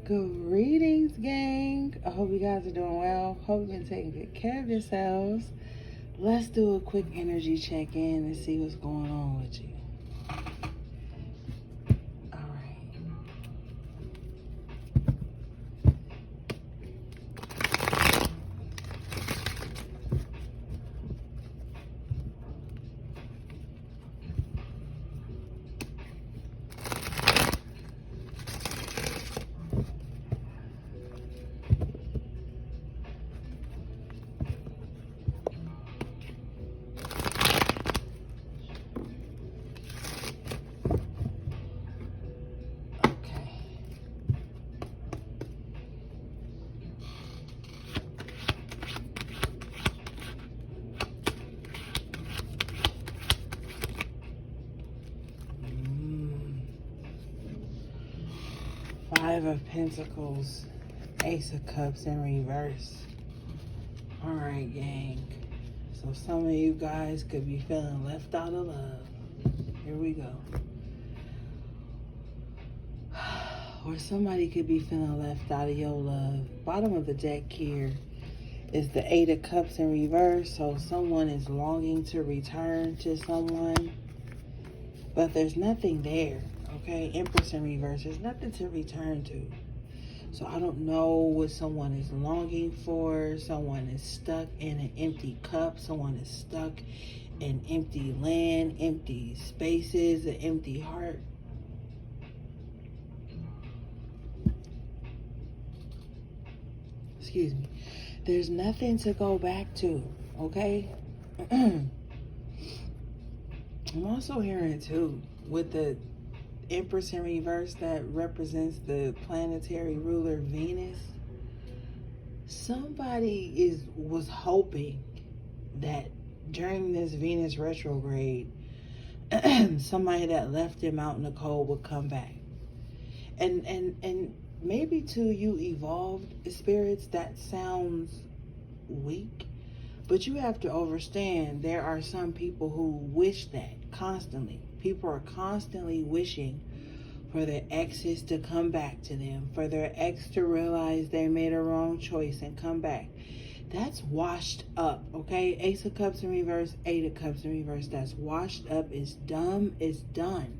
Greetings, gang. I hope you guys are doing well. Hope you've been taking good care of yourselves. Let's do a quick energy check-in and see what's going on with you. All right. 5 of Pentacles, Ace of Cups in reverse. All right, gang. So some of you guys could be feeling left out of love. Here we go. Or somebody could be feeling left out of your love. Bottom of the deck here is the 8 of Cups in reverse. So someone is longing to return to someone, but there's nothing there. Okay, Empress in reverse. There's nothing to return to. So I don't know what someone is longing for. Someone is stuck in an empty cup. Someone is stuck in empty land, empty spaces, an empty heart. Excuse me. There's nothing to go back to, okay? I'm also hearing too, with the Empress in reverse that represents the planetary ruler Venus, somebody was hoping that during this Venus retrograde, somebody that left them out in the cold would come back. And maybe to you evolved spirits, that sounds weak, but you have to understand there are some people who wish that constantly. People are constantly wishing for their exes to come back to them, for their ex to realize they made a wrong choice and come back. That's washed up, okay? Ace of Cups in reverse, 8 of Cups in reverse. That's washed up. It's dumb. It's done.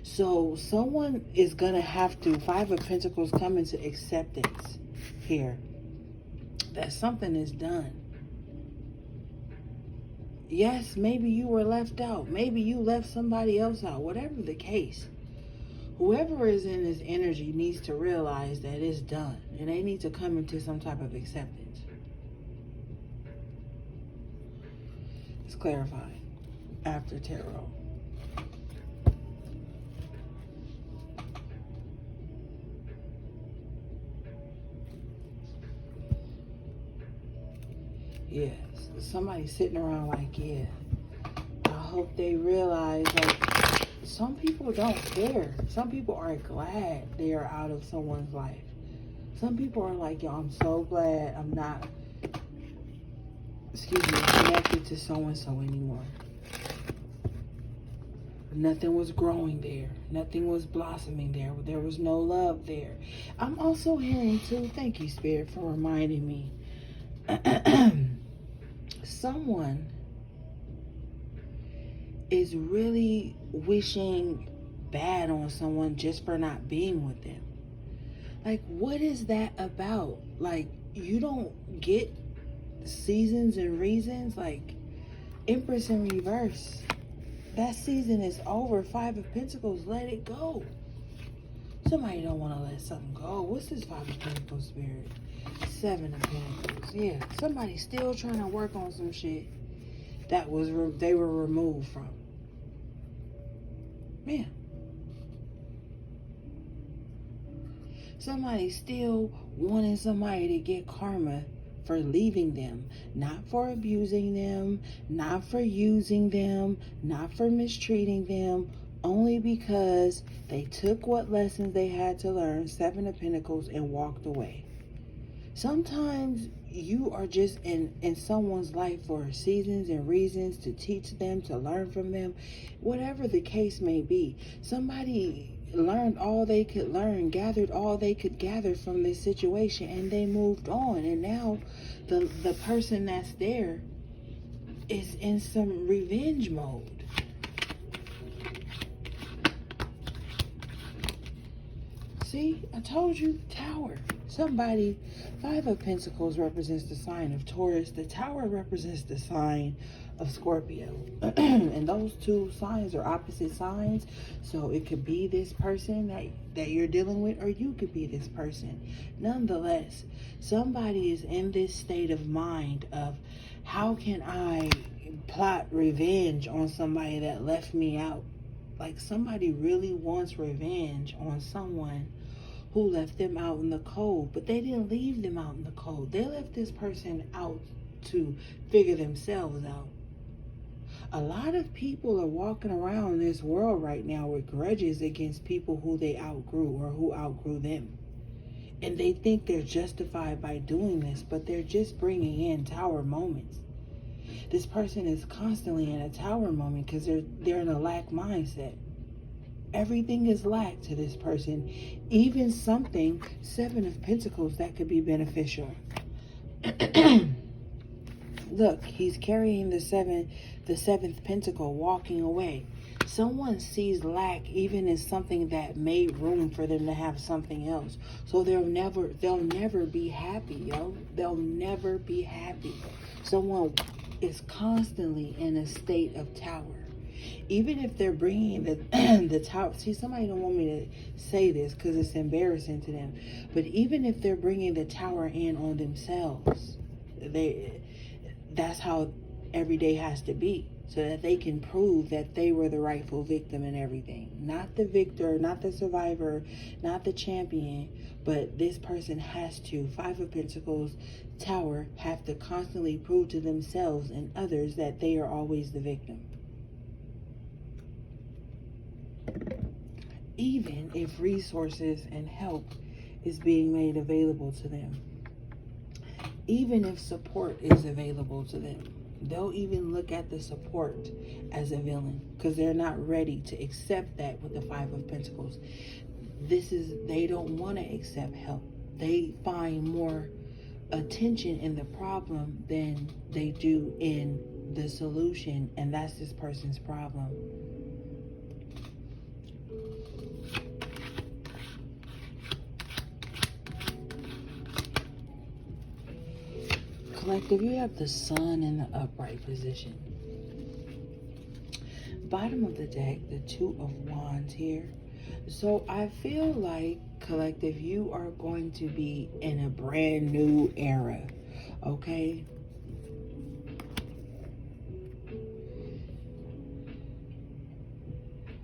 So someone is going to have to, 5 of Pentacles come into acceptance here, that something is done. Yes, maybe you were left out. Maybe you left somebody else out. Whatever the case, whoever is in this energy needs to realize that it's done. And they need to come into some type of acceptance. Let's clarify after tarot. Yes, somebody sitting around like, yeah, I hope they realize, like, some people don't care. Some people are glad they are out of someone's life. Some people are like, yo, I'm so glad I'm not, connected to so-and-so anymore. Nothing was growing there. Nothing was blossoming there. There was no love there. I'm also hearing too, thank you, Spirit, for reminding me. Someone is really wishing bad on someone just for not being with them. Like, what is that about? Like, you don't get seasons and reasons. Like, Empress in reverse. That season is over. 5 of Pentacles, let it go. Somebody don't want to let something go. What's this 5 of Pentacles, Spirit? 7 of Pentacles. Yeah, somebody's still trying to work on some shit that they were removed from. Man. Somebody's still wanting somebody to get karma for leaving them, not for abusing them, not for using them, not for mistreating them, only because they took what lessons they had to learn, 7 of Pentacles, and walked away. Sometimes you are just in someone's life for seasons and reasons, to teach them, to learn from them, whatever the case may be. Somebody learned all they could learn, gathered all they could gather from this situation, and they moved on. And now the person that's there is in some revenge mode. See, I told you, Tower. Somebody, Five of Pentacles represents the sign of Taurus. The Tower represents the sign of Scorpio. And those two signs are opposite signs. So it could be this person that you're dealing with, or you could be this person. Nonetheless, somebody is in this state of mind of, how can I plot revenge on somebody that left me out? Like, somebody really wants revenge on someone who left them out in the cold, but they didn't leave them out in the cold. They left this person out to figure themselves out. A lot of people are walking around this world right now with grudges against people who they outgrew or who outgrew them. And they think they're justified by doing this, but they're just bringing in Tower moments. This person is constantly in a Tower moment because they're in a lack mindset. Everything is lack to this person, even something, Seven of Pentacles, that could be beneficial. Look, he's carrying the seventh pentacle, walking away. Someone sees lack even as something that made room for them to have something else. So they'll never be happy, yo. They'll never be happy. Someone is constantly in a state of Tower. Even if they're bringing the Tower, see, somebody don't want me to say this because it's embarrassing to them, but even if they're bringing the Tower in on themselves, that's how every day has to be, so that they can prove that they were the rightful victim in everything. Not the victor, not the survivor, not the champion, but this person has to, Five of Pentacles, Tower, have to constantly prove to themselves and others that they are always the victim. Even if resources and help is being made available to them. Even if support is available to them. They'll even look at the support as a villain because they're not ready to accept that with the Five of Pentacles. They don't want to accept help. They find more attention in the problem than they do in the solution, and that's this person's problem. Collective, you have the Sun in the upright position. Bottom of the deck, the Two of Wands here. So I feel like, collective, you are going to be in a brand new era, okay?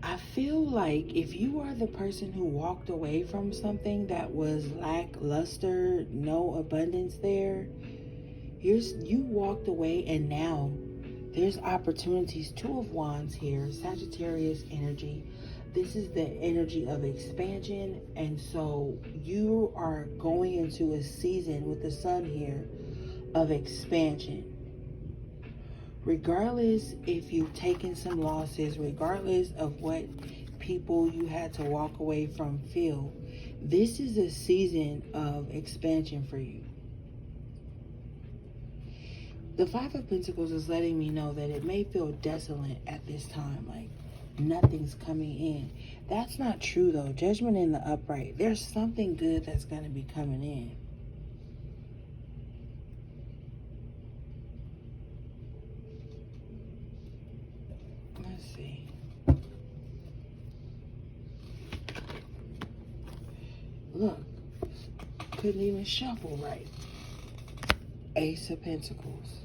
I feel like if you are the person who walked away from something that was lackluster, no abundance there, you walked away, and now there's opportunities. Two of Wands here, Sagittarius energy. This is the energy of expansion, and so you are going into a season with the Sun here of expansion. Regardless if you've taken some losses, regardless of what people you had to walk away from feel, this is a season of expansion for you. The Five of Pentacles is letting me know that it may feel desolate at this time, like nothing's coming in. That's not true though. Judgment in the upright. There's something good that's going to be coming in. Let's see. Look, couldn't even shuffle right. Ace of Pentacles.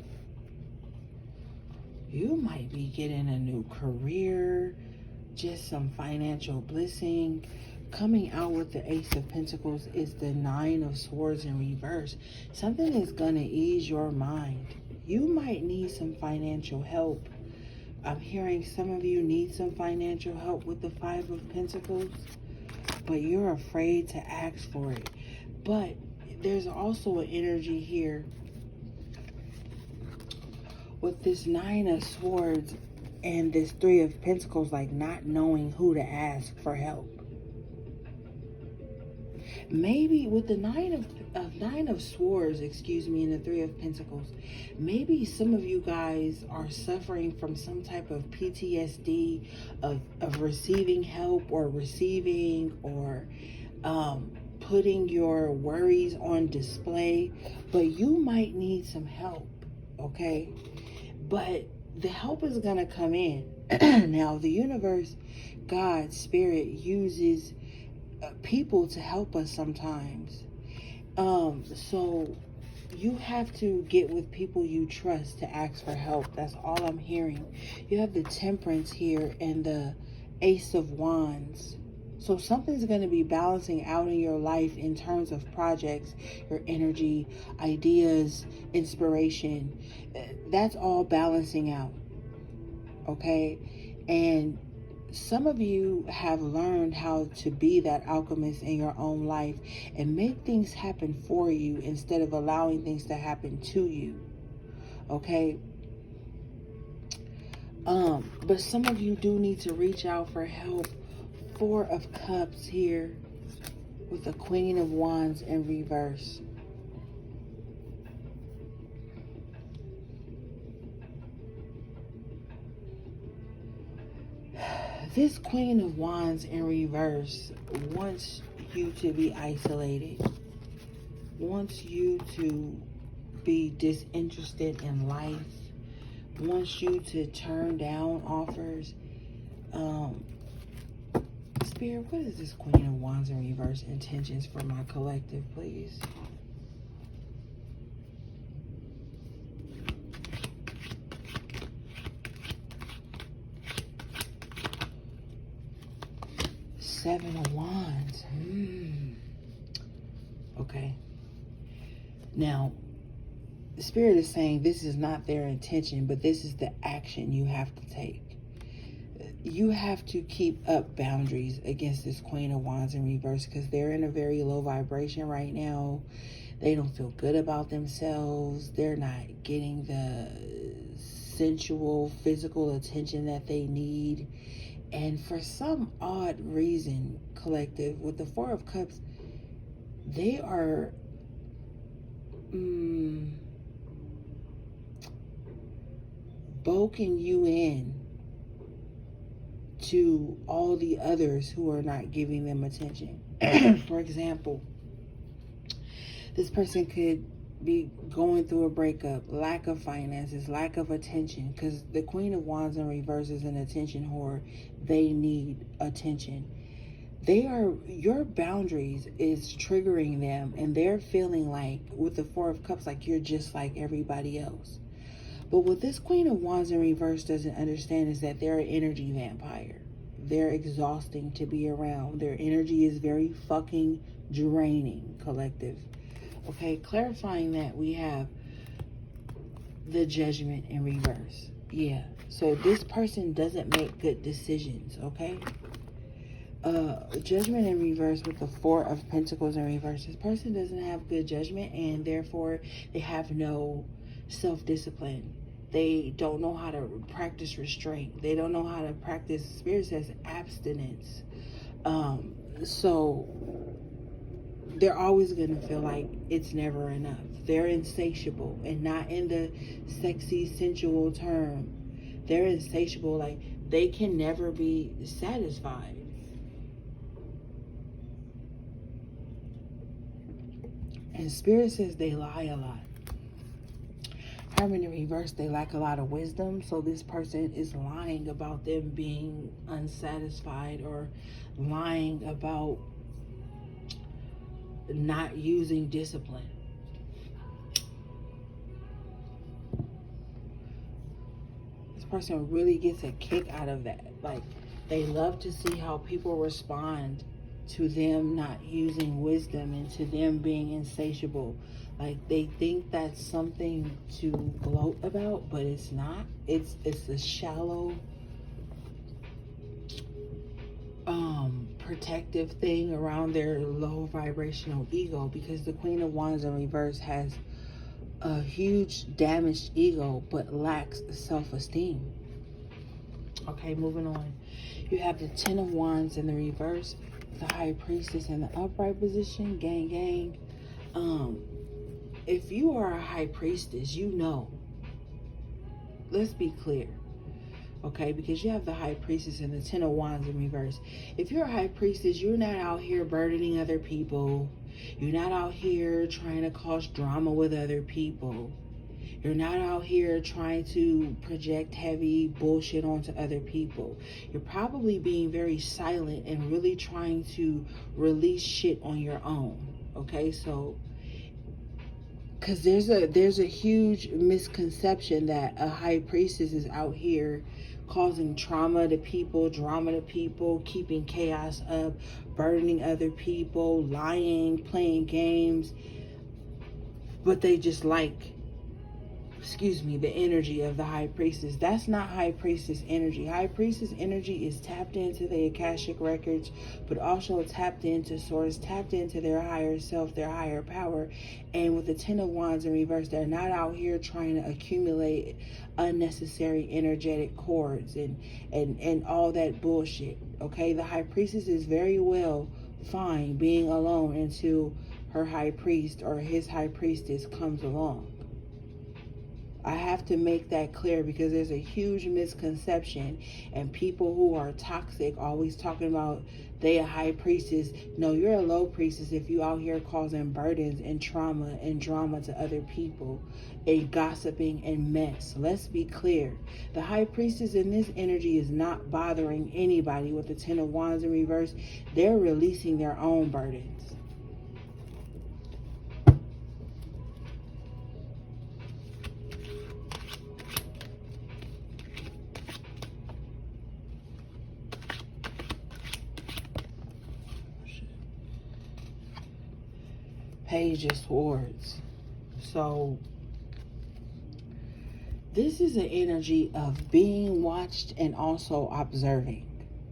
You might be getting a new career, just some financial blessing. Coming out with the Ace of Pentacles is the Nine of Swords in reverse. Something is going to ease your mind. You might need some financial help. I'm hearing some of you need some financial help with the Five of Pentacles, but you're afraid to ask for it. But there's also an energy here with this Nine of Swords and this Three of Pentacles, like not knowing who to ask for help. Maybe with the nine of swords, excuse me, and the 3 of pentacles, maybe some of you guys are suffering from some type of PTSD of receiving help or receiving or putting your worries on display, but you might need some help, okay? But the help is gonna come in. Now, the universe, God, Spirit uses people to help us sometimes. So you have to get with people you trust to ask for help. That's all I'm hearing. You have the Temperance here and the Ace of Wands. So something's going to be balancing out in your life in terms of projects, your energy, ideas, inspiration. That's all balancing out. Okay? And some of you have learned how to be that alchemist in your own life and make things happen for you instead of allowing things to happen to you. Okay? But some of you do need to reach out for help. 4 of Cups here with the Queen of Wands in reverse. This Queen of Wands in reverse wants you to be isolated, wants you to be disinterested in life, wants you to turn down offers. Spirit, what is this Queen of Wands in reverse intentions for my collective, please? Seven of Wands. Okay. Now, the Spirit is saying this is not their intention, but this is the action you have to take. You have to keep up boundaries against this Queen of Wands in reverse because they're in a very low vibration right now. They don't feel good about themselves. They're not getting the sensual, physical attention that they need. And for some odd reason, collective, with the 4 of Cups, they are bulking you in to all the others who are not giving them attention. For example, this person could be going through a breakup, lack of finances, lack of attention, because the Queen of Wands in reverse is an attention whore. They need attention. Your boundaries is triggering them, and they're feeling like, with the 4 of Cups, like you're just like everybody else. But what this Queen of Wands in reverse doesn't understand is that they're an energy vampire. They're exhausting to be around. Their energy is very fucking draining, collective. Okay, clarifying that, we have the Judgment in reverse. Yeah, so this person doesn't make good decisions, okay? Judgment in reverse with the 4 of Pentacles in reverse. This person doesn't have good judgment, and therefore they have no self-discipline. They don't know how to practice restraint. They don't know how to practice, Spirit says, abstinence. So they're always going to feel like it's never enough. They're insatiable, and not in the sexy, sensual term. They're insatiable, like they can never be satisfied. And Spirit says they lie a lot. Hermit in reverse, they lack a lot of wisdom. So this person is lying about them being unsatisfied, or lying about not using discipline. This person really gets a kick out of that. Like, they love to see how people respond to them not using wisdom and to them being insatiable. Like, they think that's something to gloat about, but it's not. It's a shallow protective thing around their low vibrational ego, because the Queen of Wands in reverse has a huge damaged ego but lacks self-esteem. Okay, moving on. You have the 10 of Wands in the reverse the high priestess in the upright position, gang. If you are a high priestess, you know. Let's be clear, okay? Because you have the high priestess and the 10 of wands in reverse. If you're a high priestess, you're not out here burdening other people. You're not out here trying to cause drama with other people. You're not out here trying to project heavy bullshit onto other people. You're probably being very silent and really trying to release shit on your own. Okay, so because there's a huge misconception that a high priestess is out here causing trauma to people, drama to people, keeping chaos up, burdening other people, lying, playing games, but they just like, the energy of the high priestess. That's not high priestess energy. High priestess energy is tapped into the Akashic records, but also tapped into source, tapped into their higher self, their higher power. And with the 10 of wands in reverse, they're not out here trying to accumulate unnecessary energetic cords and all that bullshit. Okay, the high priestess is very well fine being alone until her high priest or his high priestess comes along. I have to make that clear because there's a huge misconception, and people who are toxic always talking about they a high priestess. No, you're a low priestess if you out here causing burdens and trauma and drama to other people and gossiping and mess. Let's be clear. The high priestess in this energy is not bothering anybody with the 10 of wands in reverse. They're releasing their own burdens. Page of Swords. So this is an energy of being watched and also observing.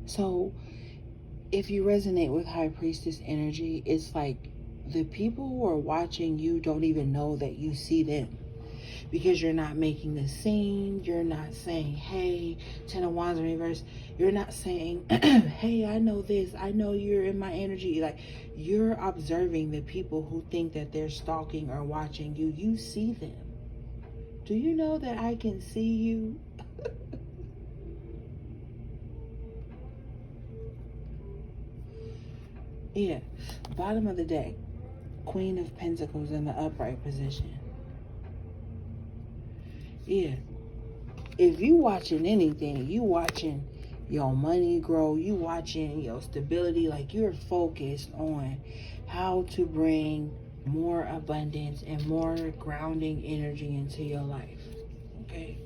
So if you resonate with high priestess energy, it's like the people who are watching you don't even know that you see them, because you're not making a scene. You're not saying, hey, 10 of wands in reverse. You're not saying, hey, I know this. I know you're in my energy. Like, you're observing the people who think that they're stalking or watching you. You see them. Do you know that I can see you? Yeah. Bottom of the deck. Queen of Pentacles in the upright position. Yeah. If you watching anything, you watching your money grow, you watching your stability, like you're focused on how to bring more abundance and more grounding energy into your life. Okay?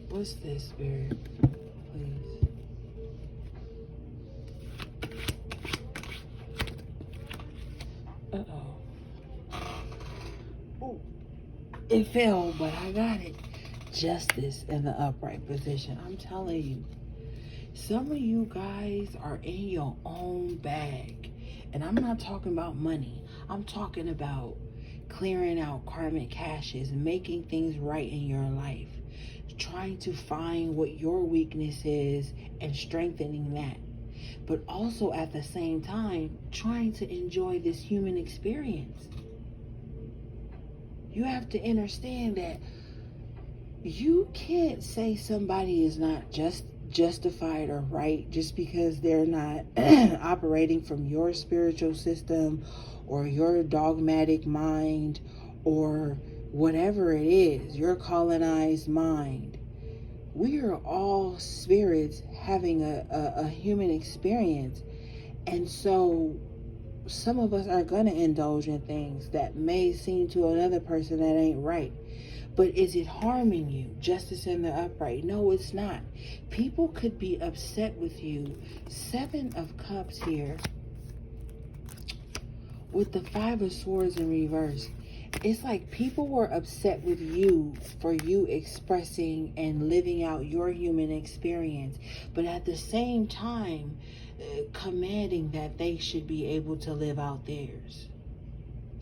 What's this, Spirit? Please. Oh, it fell, but I got it. Justice in the upright position. I'm telling you, some of you guys are in your own bag. And I'm not talking about money. I'm talking about clearing out karmic caches, making things right in your life, trying to find what your weakness is and strengthening that. But also at the same time, trying to enjoy this human experience. You have to understand that you can't say somebody is not justified or right just because they're not operating from your spiritual system or your dogmatic mind or whatever it is, your colonized mind. We are all spirits having a human experience. And so some of us are going to indulge in things that may seem to another person that ain't right. But is it harming you? Justice in the upright. No, it's not. People could be upset with you. 7 of Cups here with the 5 of Swords in reverse. It's like people were upset with you for you expressing and living out your human experience, but at the same time commanding that they should be able to live out theirs.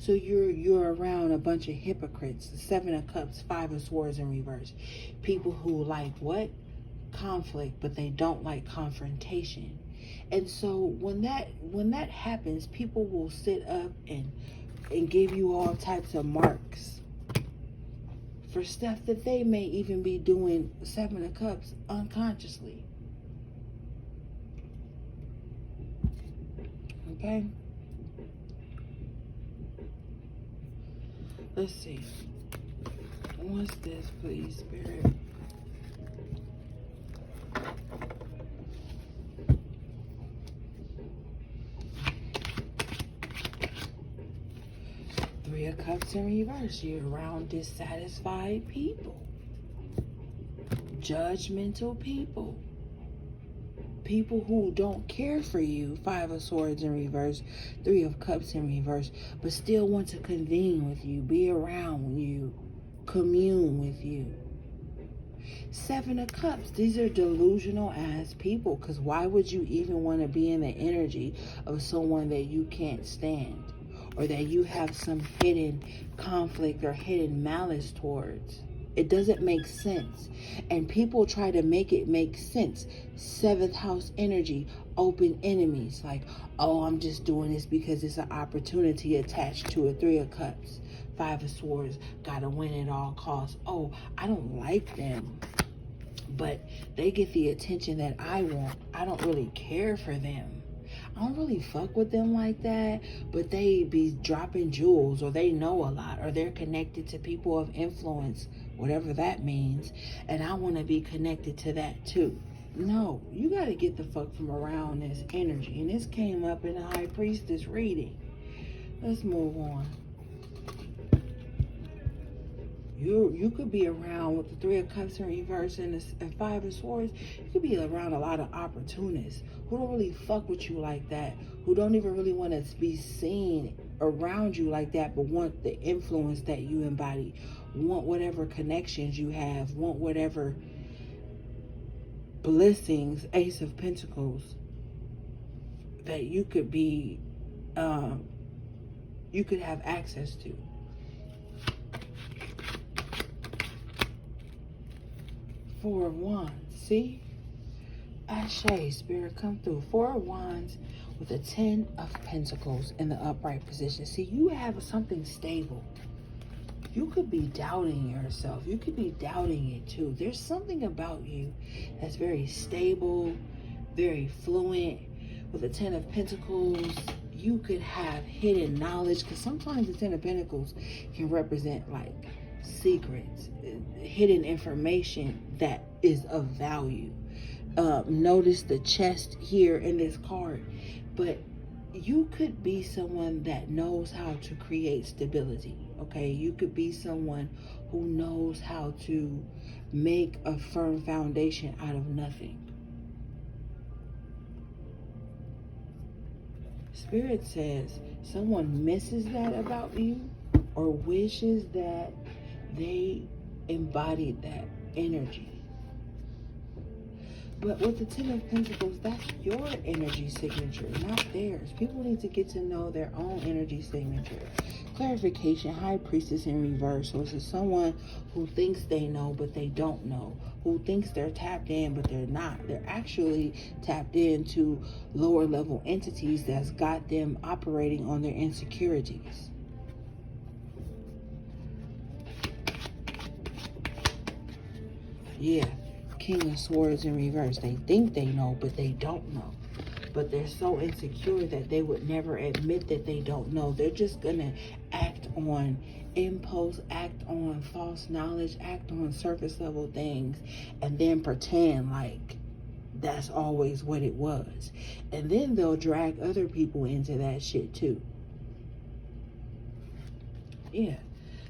So you're around a bunch of hypocrites. The Seven of Cups, Five of Swords in reverse. People who like what? Conflict, but they don't like confrontation. And so when that happens, people will sit up and give you all types of marks for stuff that they may even be doing, Seven of Cups, unconsciously. Okay? Let's see. What's this, please, Spirit? Three of Cups in reverse. You're around dissatisfied people. Judgmental people. People who don't care for you. Five of Swords in reverse. Three of Cups in reverse. But still want to convene with you. Be around you. Commune with you. Seven of Cups. These are delusional ass people. Because why would you even want to be in the energy of someone that you can't stand? Or that you have some hidden conflict or hidden malice towards? It doesn't make sense. And people try to make it make sense. Seventh house energy, open enemies. Like, oh, I'm just doing this because it's an opportunity attached to a Three of Cups. Five of Swords, gotta win at all costs. Oh, I don't like them, but they get the attention that I want. I don't really care for them. I don't really fuck with them like that, but they be dropping jewels, or they know a lot, or they're connected to people of influence, whatever that means, and I want to be connected to that too. No, you got to get the fuck from around this energy. And this came up in the High Priestess reading. Let's move on. You could be around with the Three of Cups in reverse and the Five of Swords. You could be around a lot of opportunists who don't really fuck with you like that, who don't even really want to be seen around you like that, but want the influence that you embody, want whatever connections you have, want whatever blessings, Ace of Pentacles, that you could be, you could have access to. Four of Wands, see? Ashe, Spirit, come through. Four of Wands with a 10 of Pentacles in the upright position. See, you have something stable. You could be doubting yourself. You could be doubting it too. There's something about you that's very stable, very fluent. With a 10 of Pentacles, you could have hidden knowledge, because sometimes the 10 of Pentacles can represent like secrets, hidden information that is of value. Notice the chest here in this card, but you could be someone that knows how to create stability. Okay, you could be someone who knows how to make a firm foundation out of nothing. Spirit says someone misses that about you, or wishes that they embodied that energy. But with the 10 of Pentacles, that's your energy signature, not theirs. People need to get to know their own energy signature. Clarification, High Priestess in reverse. So it's someone who thinks they know, but they don't know. Who thinks they're tapped in, but they're not. They're actually tapped into lower level entities that's got them operating on their insecurities. Yeah. King of Swords in reverse. They think they know, but they don't know. But they're so insecure that they would never admit that they don't know. They're just gonna act on impulse, act on false knowledge, act on surface level things, and then pretend like that's always what it was. And then they'll drag other people into that shit too. Yeah,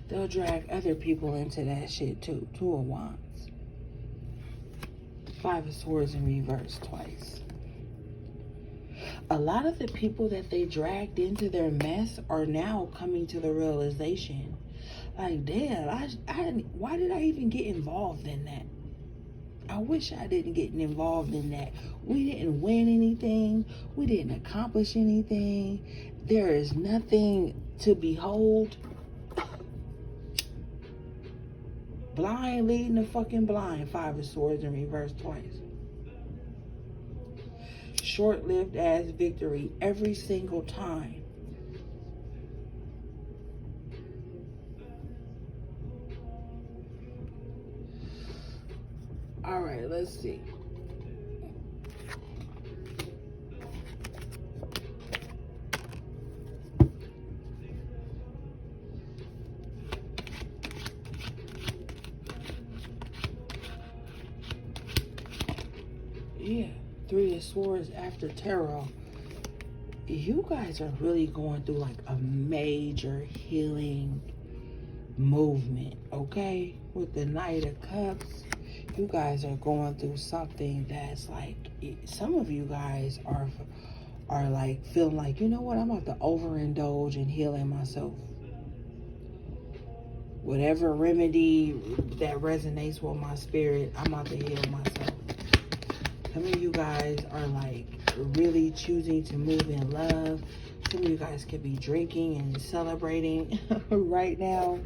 they'll drag other people into that shit too. Two of Wands. Five of Swords in reverse twice. A lot of the people that they dragged into their mess are now coming to the realization, like, damn, why did I even get involved in that? I wish I didn't get involved in that. We didn't win anything. We didn't accomplish anything. There is nothing to behold. Blind leading the fucking blind. 5 of Swords in reverse twice. Short-lived as victory every single time. All right, let's see. Yeah, 3 of Swords after tarot. You guys are really going through like a major healing movement, okay? With the Knight of Cups, you guys are going through something that's like, some of you guys are like feeling like, you know what, I'm about to overindulge in healing myself. Whatever remedy that resonates with my spirit, I'm about to heal myself. Some of you guys are like really choosing to move in love. Some of you guys could be drinking and celebrating right now.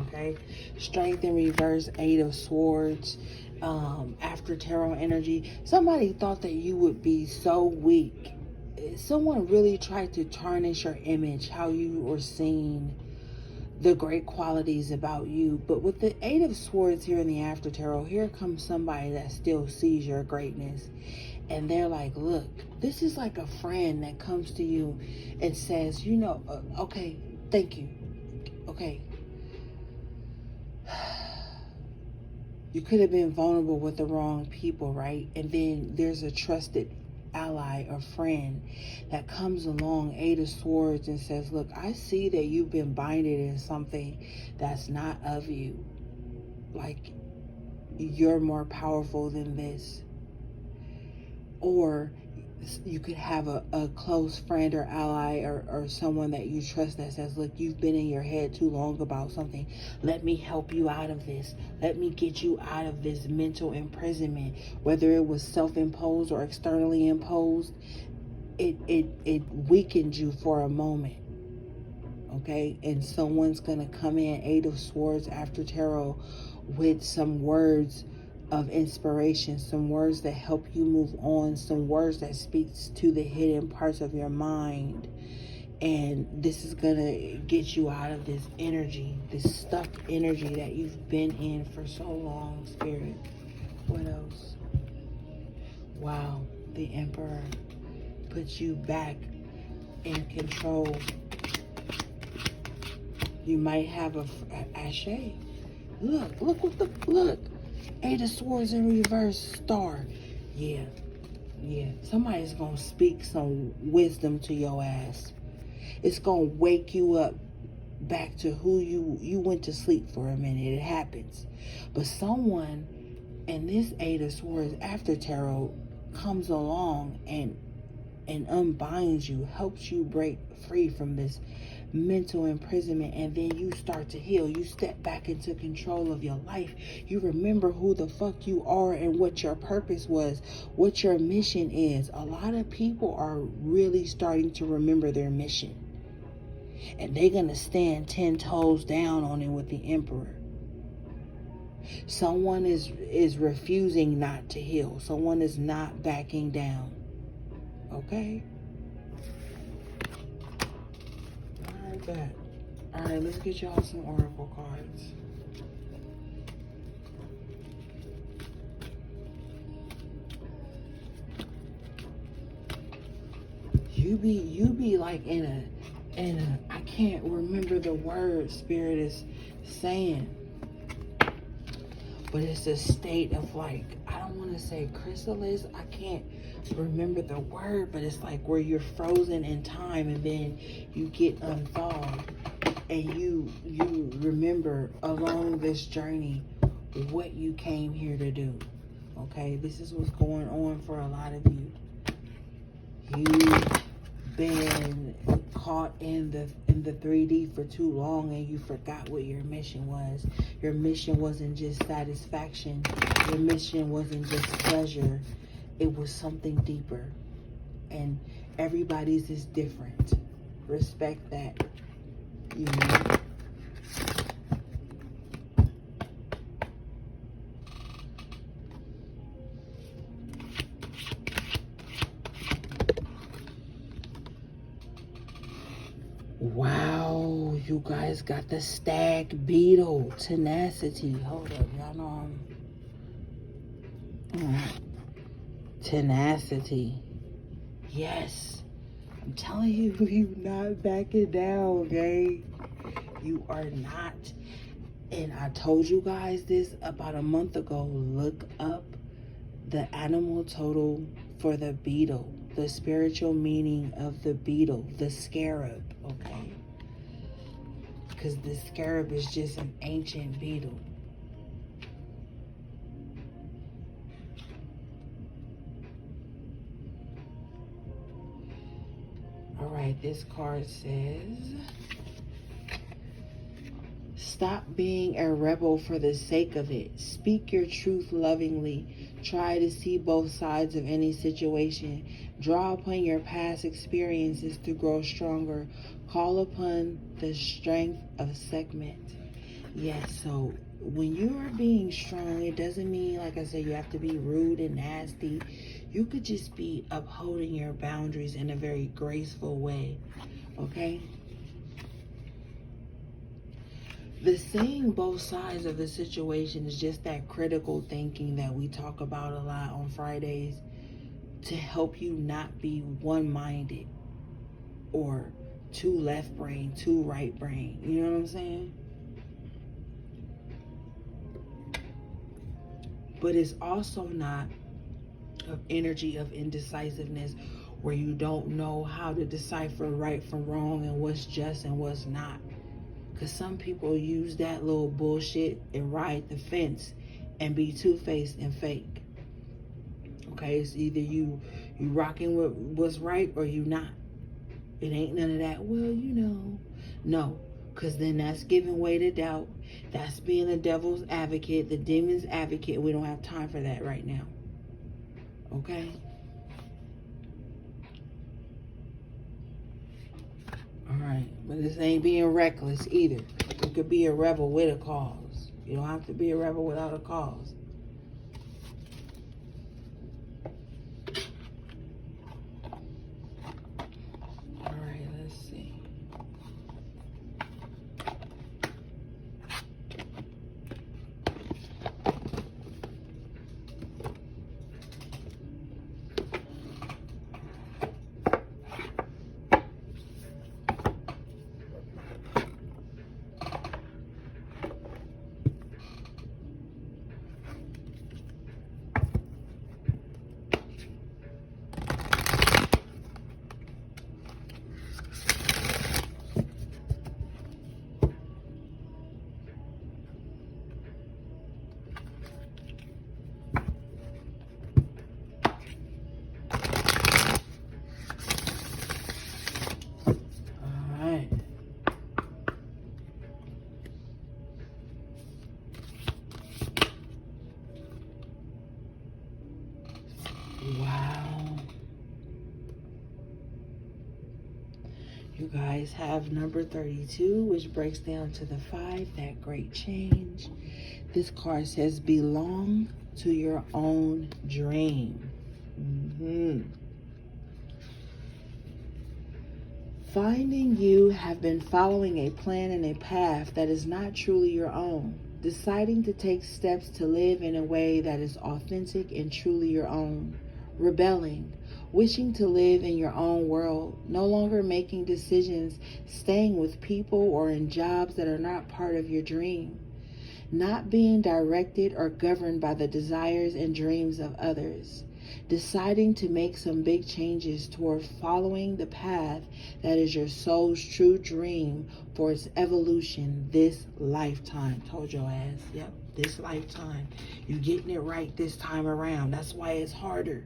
Okay, Strength in reverse, 8 of Swords. After tarot energy, somebody thought that you would be so weak. Someone really tried to tarnish your image, how you were seen, the great qualities about you. But with the 8 of Swords here in the after tarot, here comes somebody that still sees your greatness. And they're like, look, this is like a friend that comes to you and says, you know, okay, thank you. Okay. You could have been vulnerable with the wrong people, right? And then there's a trusted ally or friend that comes along, 8 of Swords, and says, look, I see that you've been binded in something that's not of you. Like, you're more powerful than this. Or you could have a close friend or ally or someone that you trust that says, look, you've been in your head too long about something. Let me help you out of this. Let me get you out of this mental imprisonment. Whether it was self-imposed or externally imposed, it weakened you for a moment. Okay? And someone's going to come in, 8 of Swords after tarot, with some words of inspiration, some words that help you move on, some words that speaks to the hidden parts of your mind. And this is gonna get you out of this energy, this stuck energy that you've been in for so long, Spirit. What else? Wow, the Emperor puts you back in control. You might have a Ashe. Look. 8 of Swords in reverse, Star. Yeah. Somebody's gonna speak some wisdom to your ass. It's gonna wake you up back to who you went to sleep for a minute. It happens. But someone in this 8 of Swords after tarot comes along and unbinds you, helps you break free from this mental imprisonment, and then you start to heal. You step back into control of your life. You remember who the fuck you are and what your purpose was, what your mission is. A lot of people are really starting to remember their mission, and they're gonna stand 10 toes down on it with the Emperor. Someone is refusing not to heal. Someone is not backing down. Okay? That. All right, let's get y'all some oracle cards. You be like in a I can't remember the word Spirit is saying, but it's a state of like, I don't want to say chrysalis, I can't remember the word, but it's like where you're frozen in time and then you get unthawed, and you remember along this journey what you came here to do. Okay, this is what's going on for a lot of you. You've been caught in the 3D for too long, and you forgot what your mission was. Your mission wasn't just satisfaction. Your mission wasn't just pleasure. It was something deeper. And everybody's is different. respect that, you know. Wow, you guys got the stag beetle, tenacity. Hold up, y'all know tenacity. Yes, I'm telling you, you not backing down, okay? You are not. And I told you guys this about a month ago. Look up the animal total for the beetle, the spiritual meaning of the beetle, the scarab, okay? Because the scarab is just an ancient beetle. All right, this card says, stop being a rebel for the sake of it. Speak your truth lovingly. Try to see both sides of any situation. Draw upon your past experiences to grow stronger. Call upon the strength of segment. Yes, so when you are being strong, it doesn't mean, like I said, you have to be rude and nasty. You could just be upholding your boundaries in a very graceful way, okay? The seeing both sides of the situation is just that critical thinking that we talk about a lot on Fridays to help you not be one-minded or too left brain, too right brain. You know what I'm saying? But it's also not of energy of indecisiveness where you don't know how to decipher right from wrong and what's just and what's not. Because some people use that little bullshit and ride the fence and be two-faced and fake. Okay, it's either you rocking with what's right or you not. It ain't none of that, well, you know. No, because then that's giving way to doubt. That's being the devil's advocate, the demon's advocate. We don't have time for that right now. Okay? Alright, but this ain't being reckless either. You could be a rebel with a cause. You don't have to be a rebel without a cause. Alright, let's see. Wow. You guys have number 32, which breaks down to the 5, that great change. This card says, belong to your own dream. Finding you have been following a plan and a path that is not truly your own. Deciding to take steps to live in a way that is authentic and truly your own. Rebelling, wishing to live in your own world, no longer making decisions, staying with people or in jobs that are not part of your dream. Not being directed or governed by the desires and dreams of others. Deciding to make some big changes toward following the path that is your soul's true dream for its evolution this lifetime. Told your ass, yep, this lifetime. You getting it right this time around. That's why it's harder.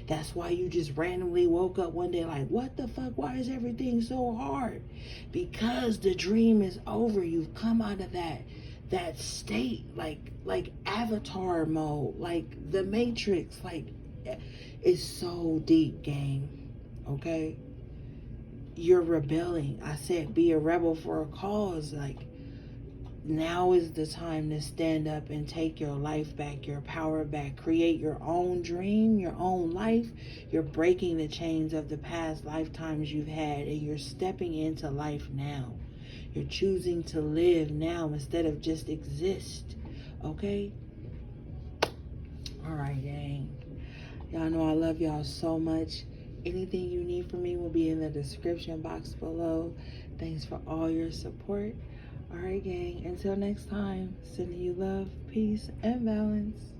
That's why you just randomly woke up one day like, what the fuck? Why is everything so hard? Because the dream is over. You've come out of that state, like Avatar mode, like the Matrix, like it's so deep, gang. Okay? you're rebelling. I said be a rebel for a cause. Like, now is the time to stand up and take your life back, your power back, create your own dream, your own life. You're breaking the chains of the past lifetimes you've had, and you're stepping into life now. You're choosing to live now instead of just exist. Okay? All right, gang. Y'all know I love y'all so much. Anything you need from me will be in the description box below. Thanks for all your support. All right, gang. Until next time, sending you love, peace, and balance.